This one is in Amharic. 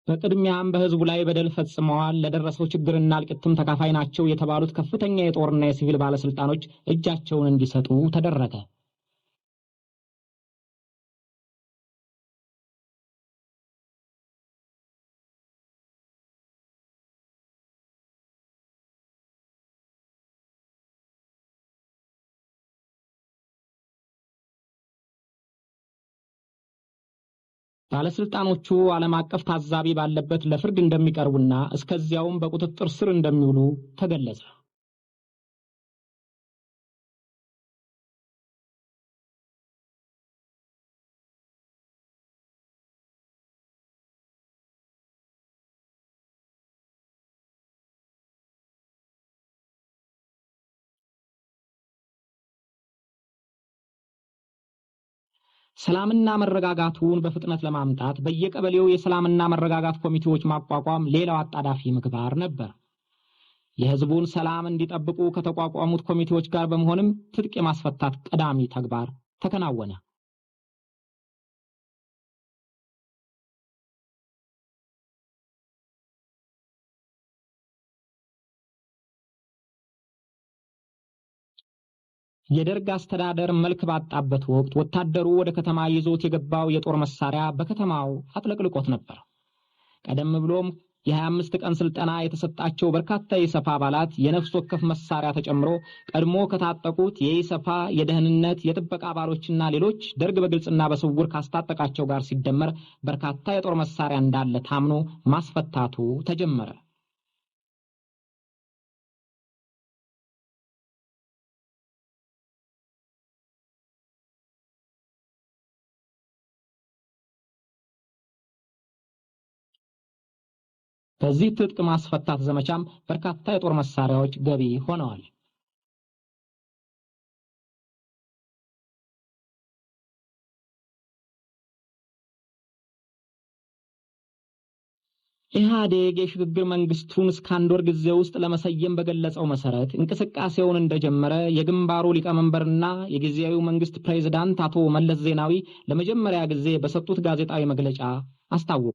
በቅድሚያም በህዝቡ ላይ በደል ፈጽመዋል፣ ለደረሰው ችግርና እልቂትም ተካፋይ ናቸው የተባሉት ከፍተኛ የጦርና የሲቪል ባለስልጣኖች እጃቸውን እንዲሰጡ ተደረገ። ባለስልጣኖቹ ዓለም አቀፍ ታዛቢ ባለበት ለፍርድ እንደሚቀርቡና እስከዚያውም በቁጥጥር ስር እንደሚውሉ ተገለጸ። ሰላምና መረጋጋቱን በፍጥነት ለማምጣት በየቀበሌው የሰላምና መረጋጋት ኮሚቴዎች ማቋቋም ሌላው አጣዳፊ ምግባር ነበር። የህዝቡን ሰላም እንዲጠብቁ ከተቋቋሙት ኮሚቴዎች ጋር በመሆንም ትጥቅ የማስፈታት ቀዳሚ ተግባር ተከናወነ። የደርግ አስተዳደር መልክ ባጣበት ወቅት ወታደሩ ወደ ከተማ ይዞት የገባው የጦር መሳሪያ በከተማው አጥለቅልቆት ነበር። ቀደም ብሎም የ25 ቀን ስልጠና የተሰጣቸው በርካታ የኢሰፓ አባላት የነፍስ ወከፍ መሳሪያ ተጨምሮ ቀድሞ ከታጠቁት የኢሰፓ የደህንነት የጥበቃ አባሎችና ሌሎች ደርግ በግልጽና በስውር ካስታጠቃቸው ጋር ሲደመር በርካታ የጦር መሳሪያ እንዳለ ታምኖ ማስፈታቱ ተጀመረ። በዚህ ትጥቅ ማስፈታት ዘመቻም በርካታ የጦር መሳሪያዎች ገቢ ሆነዋል። ኢህአዴግ የሽግግር መንግስቱን እስከ 1 ወር ጊዜ ውስጥ ለመሰየም በገለጸው መሰረት እንቅስቃሴውን እንደጀመረ የግንባሩ ሊቀመንበርና የጊዜያዊ መንግስት ፕሬዝዳንት አቶ መለስ ዜናዊ ለመጀመሪያ ጊዜ በሰጡት ጋዜጣዊ መግለጫ አስታወቁ።